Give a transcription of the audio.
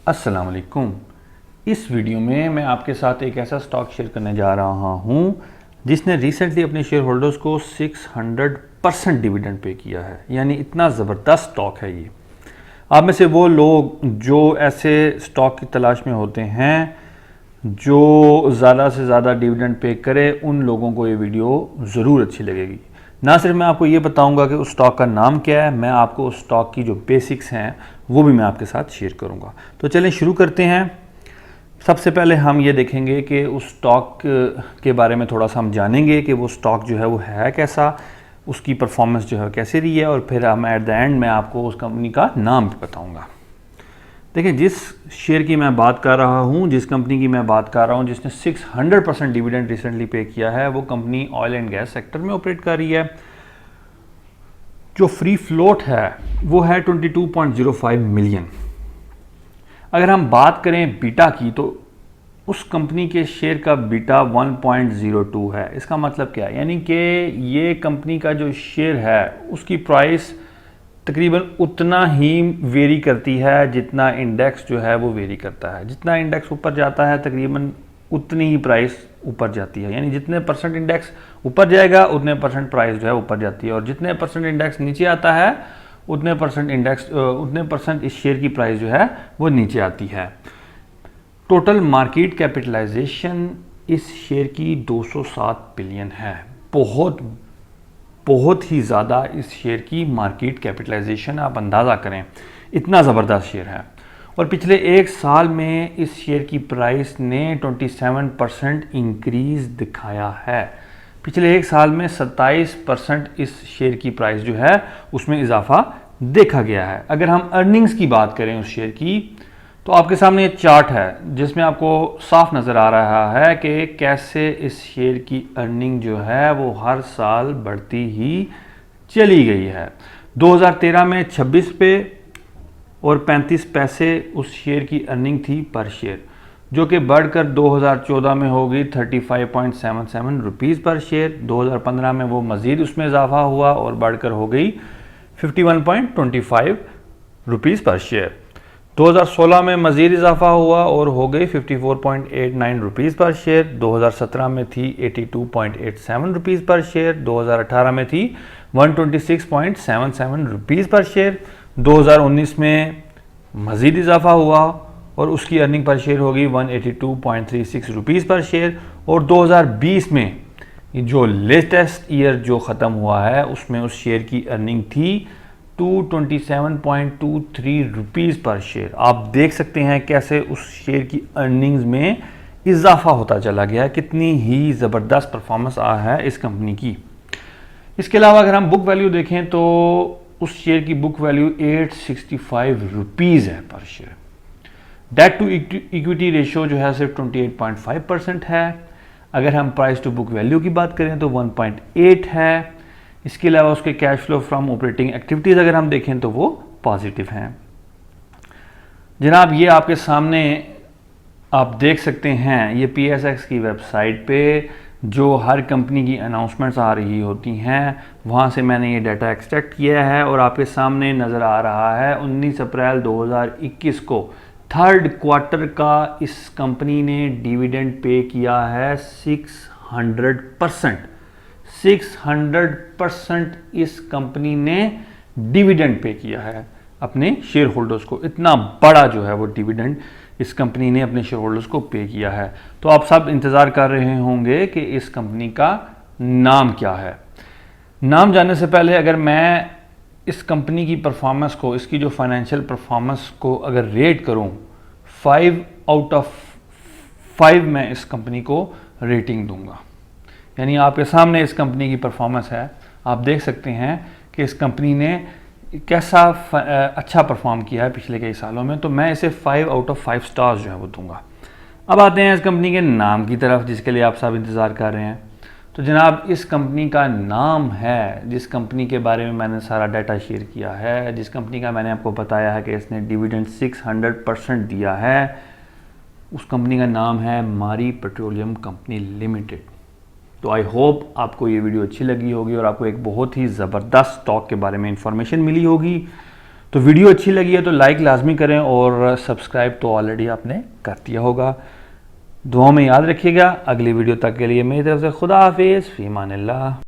अस्सलाम वालेकुम। इस वीडियो में मैं आपके साथ एक ऐसा स्टॉक शेयर करने जा रहा हूं जिसने रिसेंटली अपने शेयर होल्डर्स को 600% डिविडेंड पे किया है। यानी इतना ज़बरदस्त स्टॉक है ये। आप में से वो लोग जो ऐसे स्टॉक की तलाश में होते हैं जो ज़्यादा से ज़्यादा डिविडेंड पे करे, उन लोगों को ये वीडियो ज़रूर अच्छी लगेगी। ना सिर्फ मैं आपको ये बताऊंगा कि उस स्टॉक का नाम क्या है, मैं आपको उस स्टॉक की जो बेसिक्स हैं वो भी मैं आपके साथ शेयर करूंगा। तो चलें शुरू करते हैं। सबसे पहले हम ये देखेंगे कि उस स्टॉक के बारे में थोड़ा सा हम जानेंगे कि वो स्टॉक जो है वो है कैसा, उसकी परफॉर्मेंस जो है कैसे रही है, और फिर हम एट द एंड मैं आपको उस कंपनी का नाम बताऊँगा। देखिए, जिस शेयर की मैं बात कर रहा हूँ, जिस कंपनी की मैं बात कर रहा हूँ जिसने 600% डिविडेंड रिसेंटली पे किया है, वो company oil and gas sector में ऑपरेट कर रही है। जो फ्री फ्लोट है वो है 22.05 मिलियन। अगर हम बात करें बीटा की, तो उस कंपनी के शेयर का बीटा 1.02 है। इसका मतलब क्या है? यानी कि ये कंपनी का जो शेयर है उसकी प्राइस तकरीबन उतना ही वेरी करती है जितना इंडेक्स जो है वो वेरी करता है। जितना इंडेक्स ऊपर जाता है तकरीबन उतनी ही प्राइस ऊपर जाती है। यानी जितने परसेंट इंडेक्स ऊपर जाएगा उतने परसेंट प्राइस जो है ऊपर जाती है, और जितने परसेंट इंडेक्स नीचे आता है उतने परसेंट इस शेयर की प्राइस जो है वो नीचे आती है। टोटल मार्केट कैपिटलाइजेशन इस शेयर की 207 बिलियन है। बहुत ही ज़्यादा इस शेयर की मार्केट कैपिटलाइजेशन, आप अंदाज़ा करें, इतना ज़बरदस्त शेयर है। और पिछले एक साल में इस शेयर की प्राइस ने 27% इंक्रीज़ दिखाया है। पिछले एक साल में 27% इस शेयर की प्राइस जो है उसमें इजाफा देखा गया है। अगर हम अर्निंग्स की बात करें उस शेयर की, तो आपके सामने एक चार्ट है जिसमें आपको साफ नज़र आ रहा है कि कैसे इस शेयर की अर्निंग जो है वो हर साल बढ़ती ही चली गई है। 2013 में 26 पे और 35 पैसे उस शेयर की अर्निंग थी पर शेयर, जो कि बढ़कर 2014 में हो गई 35.77 रुपीज़ पर शेयर। 2015 में वो मज़ीद उसमें इजाफा हुआ और बढ़कर हो गई 51.25 रुपीज़ पर शेयर। 2016 में मज़ीद इजाफा हुआ और हो गई 54.89 रुपीज़ पर शेयर। 2017 में थी 82.87 रुपीज़ पर शेयर। 2018 में थी 126.77 रुपीज़ पर शेयर। 2019 में मज़ीद इजाफा हुआ और उसकी अर्निंग पर शेयर होगी 182.36 रुपीज़ पर शेयर। और 2020 में जो लेटेस्ट ईयर जो ख़त्म हुआ है उसमें उस शेयर की अर्निंग थी 227.23 रुपीज़ पर शेयर। आप देख सकते हैं कैसे उस शेयर की अर्निंग्स में इजाफा होता चला गया है, कितनी ही ज़बरदस्त परफॉर्मेंस आया है इस कंपनी की। इसके अलावा अगर हम बुक वैल्यू देखें तो उस शेयर की बुक वैल्यू 865 रुपीज़ है पर share. Debt to equity ratio जो है सिर्फ 28.5% है। अगर हम प्राइस टू बुक वैल्यू की बात करें तो 1.8 है। इसके अलावा उसके cash flow from operating activities अगर हम देखें तो वो पॉजिटिव हैं। जनाब, ये आपके सामने आप देख सकते हैं, ये PSX की वेबसाइट पे जो हर कंपनी की अनाउंसमेंट्स आ रही होती हैं वहाँ से मैंने ये डाटा एक्सट्रैक्ट किया है और आपके सामने नज़र आ रहा है। 19 अप्रैल 2021 को थर्ड क्वार्टर का इस कंपनी ने डिविडेंड पे किया है 600% इस कंपनी ने डिविडेंड पे किया है अपने शेयर होल्डर्स को। इतना बड़ा जो है वो डिविडेंड इस कंपनी ने अपने शेयर होल्डर्स को पे किया है। तो आप सब इंतज़ार कर रहे होंगे कि इस कंपनी का नाम क्या है। नाम जानने से पहले अगर मैं इस कंपनी की परफॉर्मेंस को, इसकी जो फाइनेंशियल परफॉर्मेंस को अगर रेट करूं, 5 आउट ऑफ 5 मैं इस कंपनी को रेटिंग दूंगा। यानी आपके सामने इस कंपनी की परफॉर्मेंस है, आप देख सकते हैं कि इस कंपनी ने कैसा अच्छा परफॉर्म किया है पिछले कई सालों में। तो मैं इसे 5 आउट ऑफ 5 स्टार्स जो है वो दूंगा। अब आते हैं इस कंपनी के नाम की तरफ, जिसके लिए आप सब इंतज़ार कर रहे हैं। तो जनाब, इस कंपनी का नाम है, जिस कंपनी के बारे में मैंने सारा डाटा शेयर किया है, जिस कंपनी का मैंने आपको बताया है कि इसने डिविडेंड 600% दिया है, उस कंपनी का नाम है मारी पेट्रोलियम कंपनी लिमिटेड। तो आई होप आपको ये वीडियो अच्छी लगी होगी और आपको एक बहुत ही ज़बरदस्त स्टॉक के बारे में इंफॉर्मेशन मिली होगी। तो वीडियो अच्छी लगी है तो लाइक लाजमी करें और सब्सक्राइब तो ऑलरेडी आपने कर दिया होगा। दुआ में याद रखिएगा। अगली वीडियो तक के लिए मेरी तरफ से खुदा हाफिज़, फ़ी अमानिल्लाह।